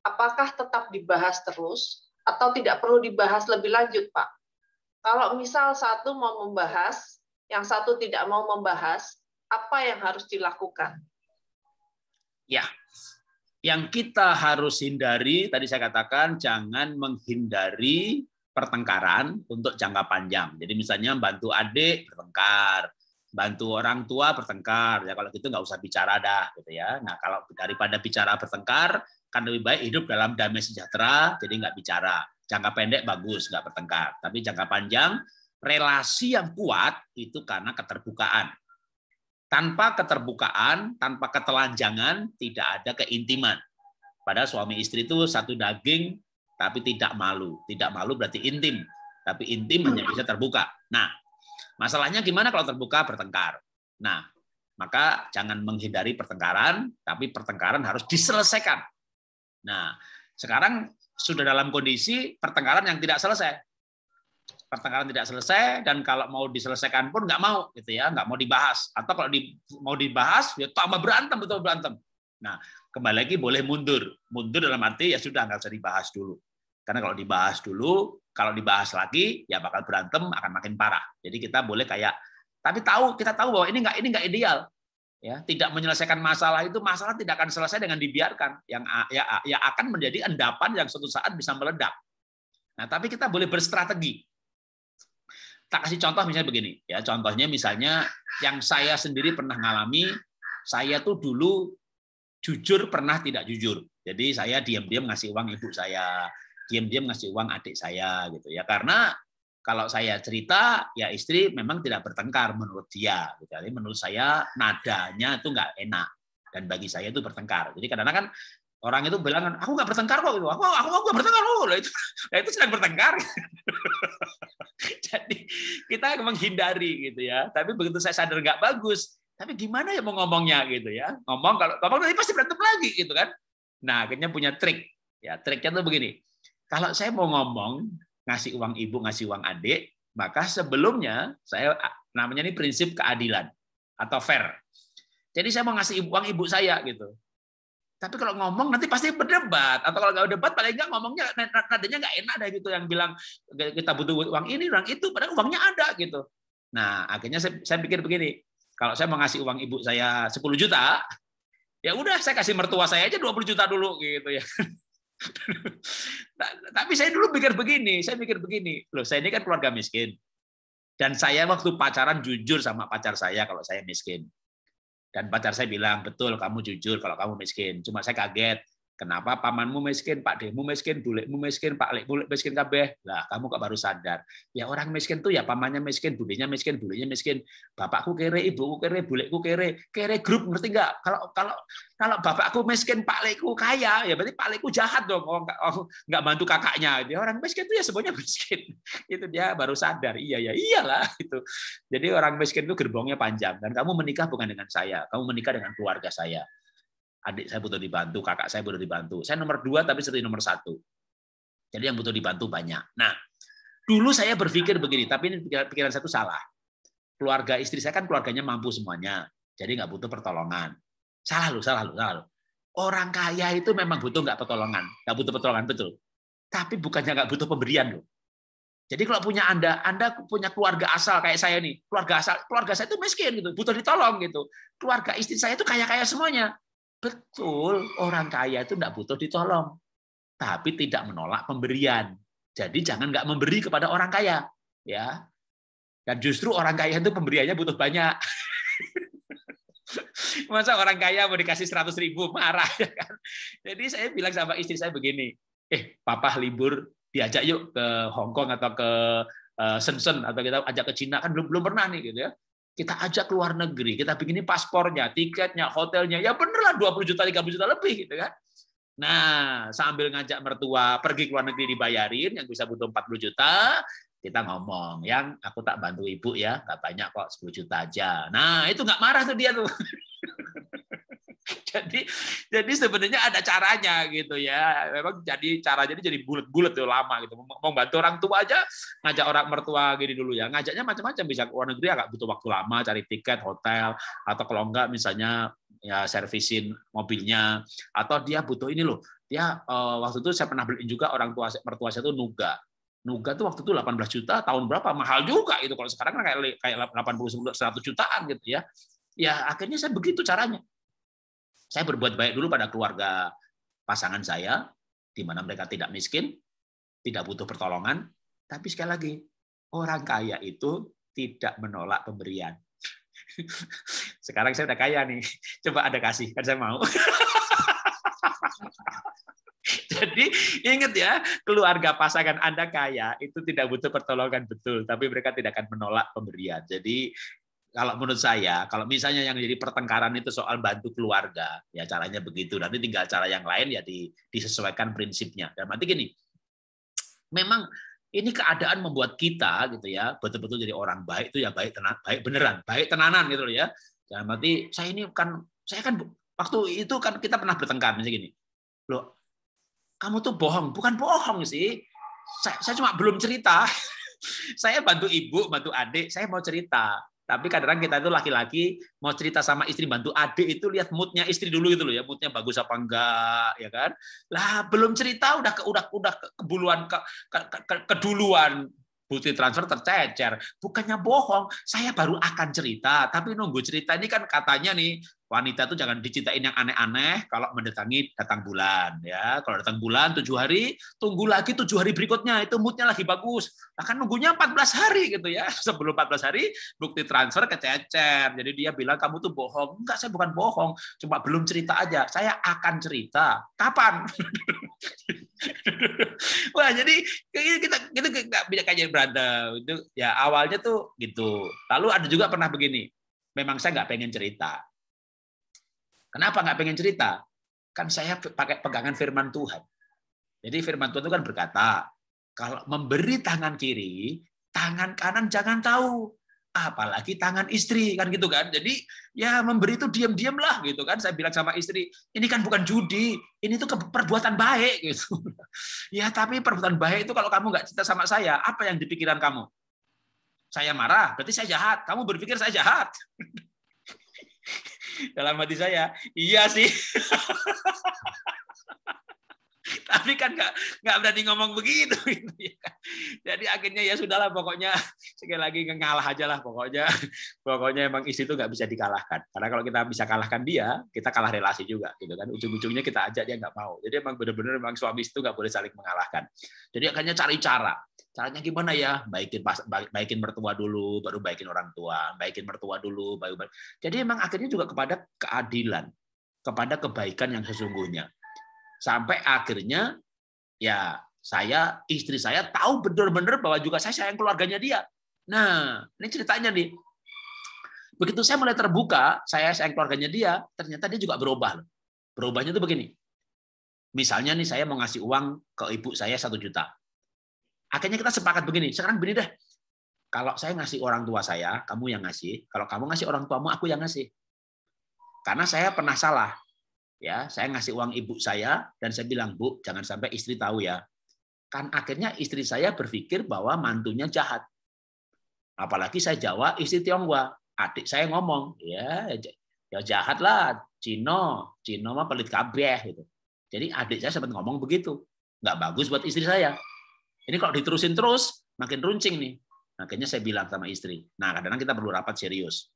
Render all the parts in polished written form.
apakah tetap dibahas terus atau tidak perlu dibahas lebih lanjut, Pak? Kalau misal satu mau membahas, yang satu tidak mau membahas, apa yang harus dilakukan? Ya, yang kita harus hindari, tadi saya katakan, jangan menghindari pertengkaran untuk jangka panjang. Jadi misalnya bantu adik bertengkar, bantu orang tua bertengkar, ya kalau gitu nggak usah bicara dah, gitu ya. Nah kalau daripada bicara bertengkar, kan lebih baik hidup dalam damai sejahtera, jadi nggak bicara. Jangka pendek bagus, nggak bertengkar. Tapi jangka panjang, relasi yang kuat itu karena keterbukaan. Tanpa keterbukaan, tanpa ketelanjangan, tidak ada keintiman. Padahal suami istri itu satu daging, tapi tidak malu. Tidak malu berarti intim. Tapi intim hanya bisa terbuka. Nah, masalahnya gimana kalau terbuka bertengkar? Nah, maka jangan menghindari pertengkaran, tapi pertengkaran harus diselesaikan. Nah, sekarang sudah dalam kondisi pertengkaran yang tidak selesai. Pertengkaran tidak selesai, dan kalau mau diselesaikan pun nggak mau, gitu ya, nggak mau dibahas. Atau kalau mau dibahas, ya tambah berantem, betul berantem. Nah, kembali lagi boleh mundur. Mundur dalam arti ya sudah nggak usah dibahas dulu. Karena kalau dibahas dulu, kalau dibahas lagi, ya bakal berantem, akan makin parah. Jadi kita boleh kayak, tapi kita tahu bahwa ini nggak ideal. Ya, tidak menyelesaikan masalah itu, masalah tidak akan selesai dengan dibiarkan. Yang akan menjadi endapan yang suatu saat bisa meledak. Nah, tapi kita boleh berstrategi. Tak kasih contoh misalnya begini, ya contohnya misalnya yang saya sendiri pernah ngalami, saya tuh dulu jujur pernah tidak jujur. Jadi saya diam-diam ngasih uang ibu saya, diam-diam ngasih uang adik saya gitu ya. Karena kalau saya cerita, ya istri memang tidak bertengkar menurut dia. Jadi menurut saya nadanya itu nggak enak, dan bagi saya itu bertengkar. Jadi kadang-kadang kan orang itu bilang, aku nggak bertengkar kok, aku nggak bertengkar kok, itu sedang bertengkar. Jadi kita menghindari gitu ya. Tapi begitu saya sadar nggak bagus, tapi gimana ya mau ngomongnya gitu ya? Ngomong kalau ngomong nanti pasti berantem lagi gitu kan. Nah akhirnya punya trik. Ya triknya tuh begini. Kalau saya mau ngomong ngasih uang ibu, ngasih uang adik, maka sebelumnya saya, namanya ini prinsip keadilan atau fair. Jadi saya mau ngasih uang ibu saya gitu. Tapi kalau ngomong nanti pasti berdebat, atau kalau nggak debat paling nggak ngomongnya nadanya nggak enak deh gitu, yang bilang kita butuh uang ini, uang itu, padahal uangnya ada gitu. Nah akhirnya saya pikir begini, kalau saya mau ngasih uang ibu saya 10 juta, ya udah saya kasih mertua saya aja 20 juta dulu gitu ya. Tapi saya dulu pikir begini, loh saya ini kan keluarga miskin, dan saya waktu pacaran jujur sama pacar saya kalau saya miskin. Dan pacar saya bilang, betul kamu jujur kalau kamu miskin. Cuma saya kaget, kenapa pamanmu miskin, Pak Demu miskin, bulekmu miskin, Pak Lekmu miskin kabeh. Lah, kamu kok baru sadar? Ya orang miskin tuh ya pamannya miskin, budenya miskin, bulenya miskin. Bapakku kere, ibuku kere, bulekku kere. Kere grup, ngerti nggak? Kalau bapakku miskin, Pak Lekku kaya, ya berarti Pak Lekku jahat dong. Nggak bantu kakaknya. Dia orang miskin tuh ya semuanya miskin. Itu dia baru sadar. Iya ya, iyalah itu. Jadi orang miskin itu gerbongnya panjang, dan kamu menikah bukan dengan saya, kamu menikah dengan keluarga saya. Adik saya butuh dibantu, kakak saya butuh dibantu. Saya nomor 2 tapi seperti nomor 1. Jadi yang butuh dibantu banyak. Nah, dulu saya berpikir begini, tapi ini pikiran saya itu salah. Keluarga istri saya kan keluarganya mampu semuanya, jadi nggak butuh pertolongan. Salah lu. Orang kaya itu memang butuh nggak butuh pertolongan betul. Tapi bukannya nggak butuh pemberian loh. Jadi kalau punya Anda punya keluarga asal kayak saya nih, keluarga saya itu miskin gitu, butuh ditolong gitu. Keluarga istri saya itu kaya-kaya semuanya. Betul, orang kaya itu tidak butuh ditolong, tapi tidak menolak pemberian. Jadi jangan nggak memberi kepada orang kaya, ya. Dan justru orang kaya itu pemberiannya butuh banyak. Masa orang kaya mau dikasih 100.000 marah ya kan? Jadi saya bilang sama istri saya begini, papa libur diajak yuk ke Hong Kong atau ke Shenzhen, atau kita ajak ke Cina, kan belum pernah nih gitu ya. Kita ajak ke luar negeri, kita bikinin paspornya, tiketnya, hotelnya, ya bener lah 20 juta, 30 juta lebih gitu kan. Nah, sambil ngajak mertua pergi ke luar negeri dibayarin, yang bisa butuh 40 juta, kita ngomong, yang aku tak bantu ibu ya, nggak banyak kok, 10 juta aja. Nah, itu nggak marah tuh dia tuh. Jadi sebenarnya ada caranya gitu ya. Memang jadi caranya jadi bulat-bulat tuh lama gitu. Mau bantu orang tua aja ngajak orang mertua gini dulu ya. Ngajaknya macam-macam, bisa ke luar negeri agak butuh waktu lama cari tiket hotel, atau kalau enggak misalnya ya servisin mobilnya, atau dia butuh ini loh. Dia waktu itu saya pernah beliin juga orang tua mertua saya itu Nuga. Nuga tuh waktu itu 18 juta, tahun berapa? Mahal juga itu. Kalau sekarang kan kayak 80 100 jutaan gitu ya. Ya akhirnya saya begitu caranya. Saya berbuat baik dulu pada keluarga pasangan saya, di mana mereka tidak miskin, tidak butuh pertolongan, tapi sekali lagi, orang kaya itu tidak menolak pemberian. Sekarang saya udah kaya nih, coba Anda kasih, kan saya mau. Jadi ingat ya, keluarga pasangan Anda kaya itu tidak butuh pertolongan, betul, tapi mereka tidak akan menolak pemberian. Jadi kalau menurut saya, kalau misalnya yang jadi pertengkaran itu soal bantu keluarga, ya caranya begitu. Nanti tinggal cara yang lain ya disesuaikan prinsipnya. Dan nanti gini, memang ini keadaan membuat kita gitu ya, betul-betul jadi orang baik itu ya baik beneran, baik tenanan gitu loh ya. Dan nanti saya kan waktu itu kan kita pernah bertengkar misalnya gini. Loh, kamu tuh bohong, bukan bohong sih. Saya cuma belum cerita. Saya bantu ibu, bantu adik, saya mau cerita. Tapi kadang-kadang kita itu laki-laki mau cerita sama istri, bantu adik itu lihat moodnya istri dulu gitu loh ya, moodnya bagus apa enggak, ya kan? Lah belum cerita udah kebuluan keduluan. Bukti transfer tercecer. Bukannya bohong, saya baru akan cerita. Tapi nunggu cerita ini kan katanya nih, wanita itu jangan diceritain yang aneh-aneh kalau mendatangi datang bulan. Ya, kalau datang bulan 7 hari, tunggu lagi 7 hari berikutnya. Itu moodnya lagi bagus. Nah, kan nunggunya 14 hari gitu ya. Sebelum 14 hari, bukti transfer kececer. Jadi dia bilang, kamu tuh bohong. Enggak, saya bukan bohong. Cuma belum cerita aja. Saya akan cerita. Kapan? Wah, jadi kita nggak bisa kayak berantem itu ya, awalnya tuh gitu. Lalu ada juga pernah begini, memang saya nggak pengen cerita. Kenapa nggak pengen cerita? Kan saya pakai pegangan firman Tuhan. Jadi firman Tuhan itu kan berkata, kalau memberi tangan kiri, tangan kanan jangan tahu. Apalagi tangan istri, kan gitu kan. Jadi ya memberi itu diam-diam lah gitu kan. Saya bilang sama istri, ini kan bukan judi, ini tuh perbuatan baik gitu. Ya tapi perbuatan baik itu kalau kamu nggak cerita sama saya, apa yang di pikiran kamu? Saya marah, berarti saya jahat. Kamu berpikir saya jahat. Dalam hati saya, iya sih. Tapi kan nggak berani ngomong begitu. Gitu ya. Jadi akhirnya ya sudahlah, pokoknya sekali lagi ngalah aja lah pokoknya. Pokoknya emang istri itu nggak bisa dikalahkan. Karena kalau kita bisa kalahkan dia, kita kalah relasi juga, gitu kan. Ujung-ujungnya kita ajak dia nggak mau. Jadi emang benar-benar emang suami istri itu nggak boleh saling mengalahkan. Jadi akhirnya cari cara. Caranya gimana ya? Baikin mertua dulu, baru baikin orang tua. Baikin mertua dulu, baru. Jadi emang akhirnya juga kepada keadilan, kepada kebaikan yang sesungguhnya. Sampai akhirnya ya istri saya tahu benar-benar bahwa juga saya sayang keluarganya dia. Nah, ini ceritanya nih. Begitu saya mulai terbuka, saya sayang keluarganya dia, ternyata dia juga berubah. Berubahnya tuh begini. Misalnya nih saya mau ngasih uang ke ibu saya 1 juta. Akhirnya kita sepakat begini, sekarang begini deh. Kalau saya ngasih orang tua saya, kamu yang ngasih. Kalau kamu ngasih orang tuamu, aku yang ngasih. Karena saya pernah salah. Ya, saya ngasih uang ibu saya dan saya bilang, Bu, jangan sampai istri tahu ya. Kan akhirnya istri saya berpikir bahwa mantunya jahat. Apalagi saya Jawa, istri Tionghoa. Adik saya ngomong, ya jahat lah, Cino mah pelit kabeh gitu. Jadi adik saya sempat ngomong begitu. Nggak bagus buat istri saya. Ini kalau diterusin terus, makin runcing nih. Akhirnya saya bilang sama istri, nah kadang-kadang kita perlu rapat serius.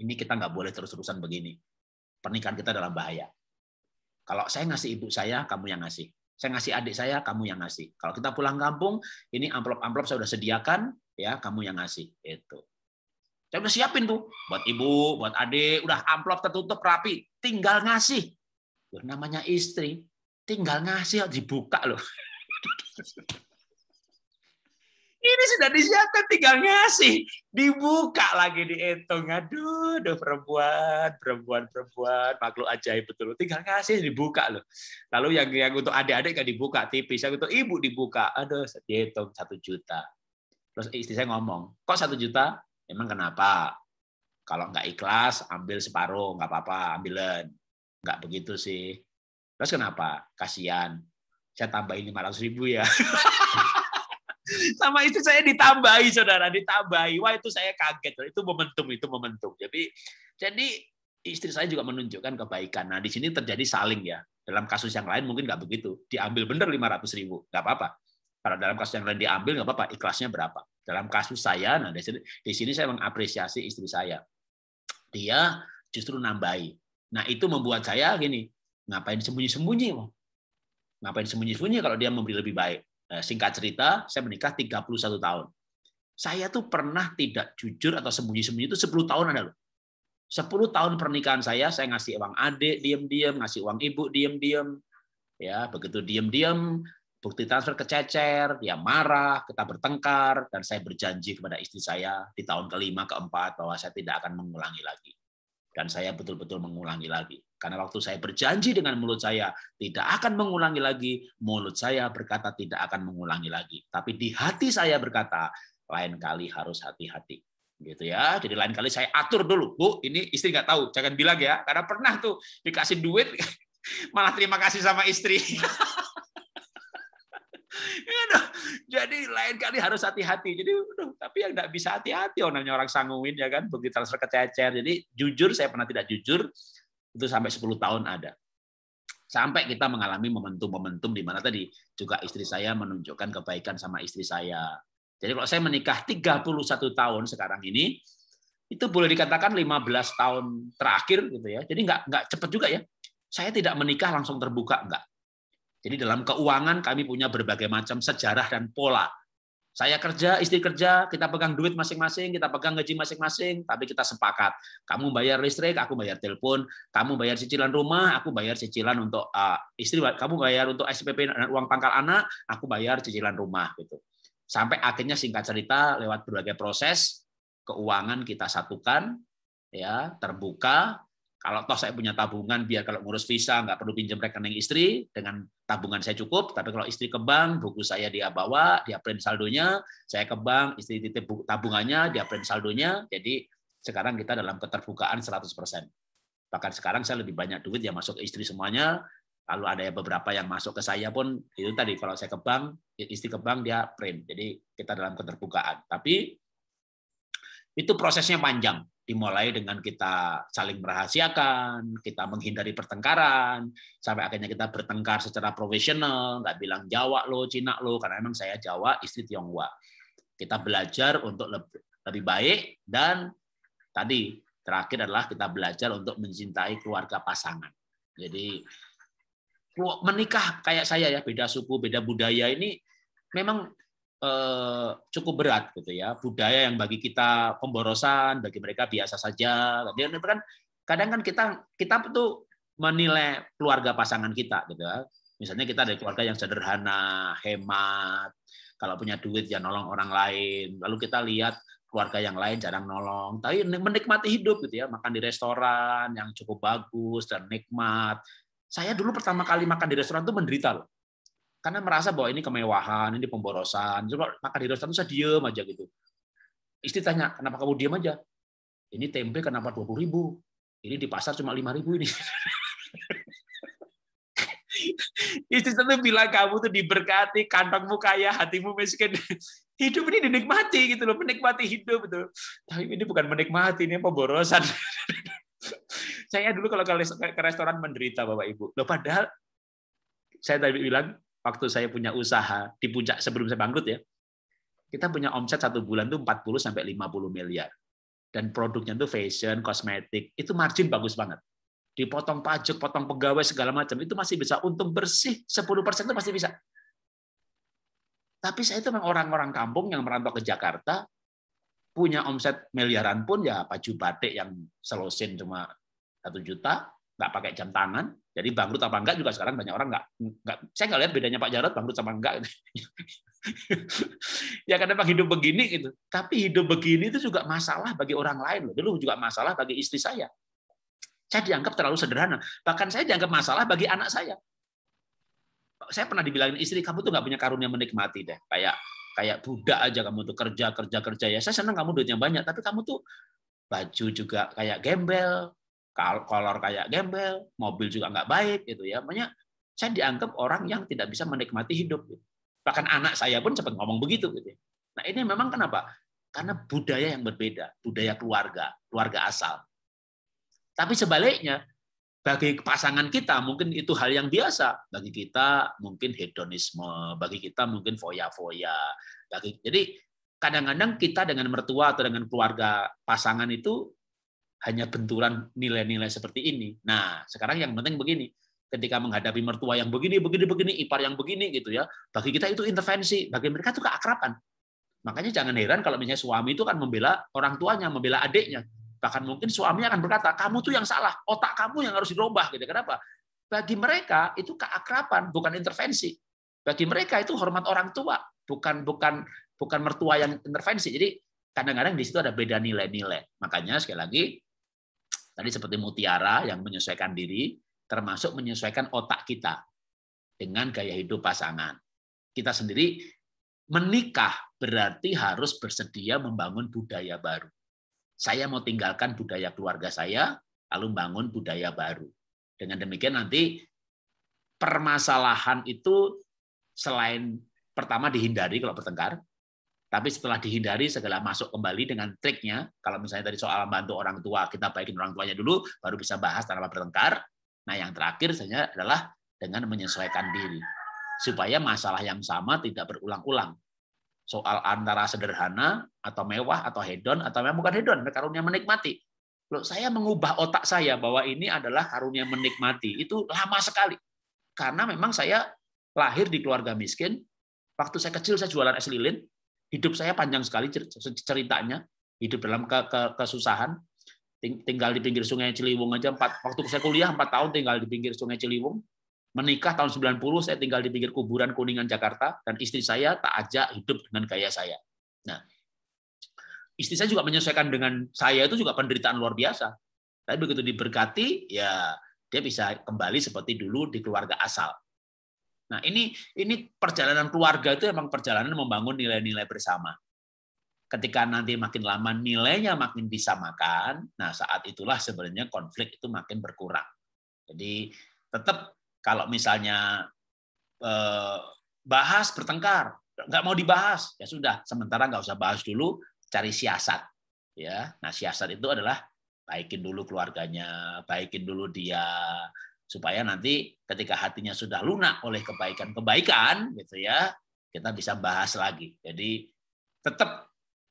Ini kita nggak boleh terus-terusan begini. Pernikahan kita dalam bahaya. Kalau saya ngasih ibu saya, kamu yang ngasih. Saya ngasih adik saya, kamu yang ngasih. Kalau kita pulang kampung, ini amplop-amplop saya udah sediakan, ya kamu yang ngasih. Itu. Saya udah siapin tuh buat ibu, buat adik, udah amplop tertutup rapi, tinggal ngasih. Loh, namanya istri, tinggal ngasih dibuka loh. Ini sudah disiapkan, tinggal ngasih, dibuka lagi, dihitung. Aduh, perempuan, makhluk ajaib betul. Tinggal ngasih, dibuka loh. Lalu yang untuk adik-adik nggak dibuka, tipis. Yang untuk ibu dibuka. Aduh, dihitung 1 juta. Terus istri saya ngomong, kok 1 juta? Emang kenapa? Kalau nggak ikhlas, ambil separuh, nggak apa-apa, ambilan. Nggak begitu sih. Terus kenapa? Kasihan. Saya tambahin 500.000 ya. Sama istri saya ditambahi, saudara, ditambahi. Wah, itu saya kaget. Itu momentum. Jadi istri saya juga menunjukkan kebaikan. Nah, di sini terjadi saling ya. Dalam kasus yang lain mungkin nggak begitu. Diambil benar 500.000, nggak apa-apa. Kalau dalam kasus yang lain diambil nggak apa-apa. Ikhlasnya berapa? Dalam kasus saya, nah di sini saya mengapresiasi istri saya. Dia justru nambahi. Nah, itu membuat saya gini, ngapain sembunyi-sembunyi? Ngapain sembunyi-sembunyi kalau dia memberi lebih baik? Singkat cerita, saya menikah 31 tahun. Saya tuh pernah tidak jujur atau sembunyi-sembunyi itu 10 tahun ada loh. 10 tahun pernikahan saya ngasih uang adik diam-diam, ngasih uang ibu diam-diam. Ya, begitu diam-diam, bukti transfer kececer, dia marah, kita bertengkar, dan saya berjanji kepada istri saya di tahun kelima, keempat, bahwa saya tidak akan mengulangi lagi. Dan saya betul-betul mengulangi lagi. Karena waktu saya berjanji dengan mulut saya tidak akan mengulangi lagi, mulut saya berkata tidak akan mengulangi lagi. Tapi di hati saya berkata, lain kali harus hati-hati. Gitu ya. Jadi lain kali saya atur dulu. Bu, ini istri nggak tahu, jangan bilang ya. Karena pernah tuh dikasih duit, malah terima kasih sama istri. Jadi lain kali harus hati-hati. Jadi, tapi yang nggak bisa hati-hati, namanya orang sanguin ya kan, begitu transfer kececer. Jadi jujur, saya pernah tidak jujur, itu sampai 10 tahun ada. Sampai kita mengalami momentum-momentum di mana tadi juga istri saya menunjukkan kebaikan sama istri saya. Jadi kalau saya menikah 31 tahun sekarang ini, itu boleh dikatakan 15 tahun terakhir gitu ya. Jadi nggak cepat juga ya. Saya tidak menikah langsung terbuka, enggak. Jadi dalam keuangan kami punya berbagai macam sejarah dan pola. Saya kerja, istri kerja, kita pegang duit masing-masing, kita pegang gaji masing-masing, tapi kita sepakat. Kamu bayar listrik, aku bayar telepon, kamu bayar cicilan rumah, aku bayar cicilan untuk istri, kamu bayar untuk SPP dan uang pangkal anak, aku bayar cicilan rumah gitu. Sampai akhirnya singkat cerita lewat berbagai proses keuangan kita satukan, ya terbuka. Kalau toh saya punya tabungan, biar kalau ngurus visa nggak perlu pinjam rekening istri, dengan tabungan saya cukup. Tapi kalau istri ke bank, buku saya dia bawa, dia print saldonya, saya ke bank, istri titip tabungannya, dia print saldonya. Jadi sekarang kita dalam keterbukaan 100%. Bahkan sekarang saya lebih banyak duit yang masuk ke istri semuanya, lalu ada beberapa yang masuk ke saya pun, itu tadi kalau saya ke bank, istri ke bank, dia print. Jadi kita dalam keterbukaan. Tapi itu prosesnya panjang. Dimulai dengan kita saling merahasiakan, kita menghindari pertengkaran, sampai akhirnya kita bertengkar secara profesional, nggak bilang Jawa lo, Cina lo, karena memang saya Jawa, istri Tionghoa. Kita belajar untuk lebih baik, dan tadi terakhir adalah kita belajar untuk mencintai keluarga pasangan. Jadi menikah kayak saya ya, beda suku, beda budaya ini memang cukup berat gitu ya. Budaya yang bagi kita pemborosan, bagi mereka biasa saja. Dan kan kadang kan kita tuh menilai keluarga pasangan kita gitu ya. Misalnya kita dari keluarga yang sederhana, hemat, kalau punya duit ya nolong orang lain. Lalu kita lihat keluarga yang lain jarang nolong, tapi menikmati hidup gitu ya, makan di restoran yang cukup bagus dan nikmat. Saya dulu pertama kali makan di restoran tuh menderita loh. Karena merasa bahwa ini kemewahan, ini pemborosan. Coba makan di restoran saya diem aja gitu. Istri tanya, kenapa kamu diem aja? Ini tempe kenapa 20.000? Ini di pasar cuma 5.000 ini. Istri saya bilang, kamu tuh diberkati, kantongmu kaya, hatimu miskin. Hidup ini dinikmati gitu loh, menikmati hidup itu. Tapi ini bukan menikmati, ini pemborosan. Saya dulu kalau ke restoran menderita, Bapak Ibu. Loh, padahal saya tadi bilang, waktu saya punya usaha di puncak sebelum saya bangkrut ya, kita punya omset satu bulan tuh 40 sampai 50 miliar. Dan produknya tuh fashion, kosmetik, itu margin bagus banget. Dipotong pajak, potong pegawai segala macam, itu masih bisa untung bersih 10% itu masih bisa. Tapi saya itu memang orang-orang kampung yang merantau ke Jakarta, punya omset miliaran pun ya baju batik yang selosin cuma 1 juta, nggak pakai jam tangan. Jadi bangkrut apa enggak juga sekarang banyak orang nggak. Saya nggak lihat bedanya Pak Jarod bangkrut sama enggak. Ya karena memang hidup begini gitu. Tapi hidup begini itu juga masalah bagi orang lain loh. Dulu juga masalah bagi istri saya. Saya dianggap terlalu sederhana. Bahkan saya dianggap masalah bagi anak saya. Saya pernah dibilangin istri, kamu tuh nggak punya karunia menikmati deh. Kayak budak aja kamu tuh kerja ya. Saya senang kamu duitnya banyak, tapi kamu tuh baju juga kayak gembel. kolor kayak gembel, mobil juga nggak baik gitu ya. Makanya saya dianggap orang yang tidak bisa menikmati hidup. Bahkan anak saya pun cepat ngomong begitu gitu. Nah, ini memang kenapa? Karena budaya yang berbeda, budaya keluarga asal. Tapi sebaliknya, bagi pasangan kita mungkin itu hal yang biasa, bagi kita mungkin hedonisme, bagi kita mungkin foya-foya. Jadi kadang-kadang kita dengan mertua atau dengan keluarga pasangan itu hanya benturan nilai-nilai seperti ini. Nah, sekarang yang penting begini, ketika menghadapi mertua yang begini, ipar yang begini gitu ya, bagi kita itu intervensi, bagi mereka itu keakraban. Makanya jangan heran kalau misalnya suami itu kan membela orang tuanya, membela adiknya. Bahkan mungkin suaminya akan berkata, kamu tuh yang salah, otak kamu yang harus dirubah gitu. Kenapa? Bagi mereka itu keakraban, bukan intervensi. Bagi mereka itu hormat orang tua, bukan mertua yang intervensi. Jadi kadang-kadang di situ ada beda nilai-nilai. Makanya sekali lagi tadi seperti mutiara yang menyesuaikan diri, termasuk menyesuaikan otak kita dengan gaya hidup pasangan. Kita sendiri menikah berarti harus bersedia membangun budaya baru. Saya mau tinggalkan budaya keluarga saya, lalu bangun budaya baru. Dengan demikian nanti permasalahan itu selain pertama dihindari kalau bertengkar, tapi setelah dihindari segala masuk kembali dengan triknya. Kalau misalnya tadi soal bantu orang tua, kita baikin orang tuanya dulu, baru bisa bahas tanpa bertengkar. Nah, yang terakhir sebenarnya adalah dengan menyesuaikan diri. Supaya masalah yang sama tidak berulang-ulang. Soal antara sederhana, atau mewah, atau hedon, atau memang bukan hedon, karunia menikmati. Loh, saya mengubah otak saya bahwa ini adalah karunia menikmati. Itu lama sekali. Karena memang saya lahir di keluarga miskin. Waktu saya kecil saya jualan es lilin. Hidup saya panjang sekali ceritanya, hidup dalam kesusahan, tinggal di pinggir Sungai Ciliwung aja, waktu saya kuliah 4 tahun tinggal di pinggir Sungai Ciliwung, menikah tahun 90 saya tinggal di pinggir kuburan Kuningan Jakarta, dan istri saya tak ajak hidup dengan gaya saya. Nah, istri saya juga menyesuaikan dengan saya itu juga penderitaan luar biasa. Tapi begitu diberkati, ya dia bisa kembali seperti dulu di keluarga asal. Nah, ini perjalanan keluarga itu memang perjalanan membangun nilai-nilai bersama. Ketika nanti makin lama nilainya makin disamakan, nah saat itulah sebenarnya konflik itu makin berkurang. Jadi tetap kalau misalnya bahas bertengkar, nggak mau dibahas, ya sudah, sementara nggak usah bahas dulu, cari siasat. Ya, nah siasat itu adalah baikin dulu keluarganya, baikin dulu dia, supaya nanti ketika hatinya sudah lunak oleh kebaikan-kebaikan gitu ya, kita bisa bahas lagi. Jadi tetap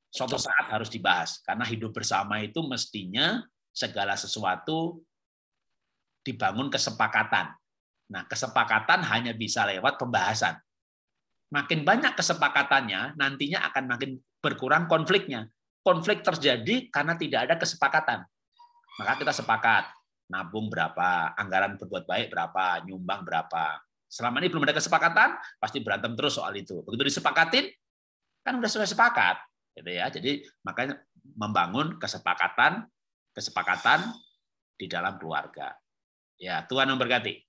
suatu saat harus dibahas karena hidup bersama itu mestinya segala sesuatu dibangun kesepakatan. Nah, kesepakatan hanya bisa lewat pembahasan. Makin banyak kesepakatannya, nantinya akan makin berkurang konfliknya. Konflik terjadi karena tidak ada kesepakatan. Maka kita sepakat nabung berapa, anggaran berbuat baik berapa, nyumbang berapa. Selama ini belum ada kesepakatan, pasti berantem terus soal itu. Begitu disepakatin, kan udah selesai sepakat, gitu ya. Jadi makanya membangun kesepakatan di dalam keluarga. Ya, Tuhan memberkati.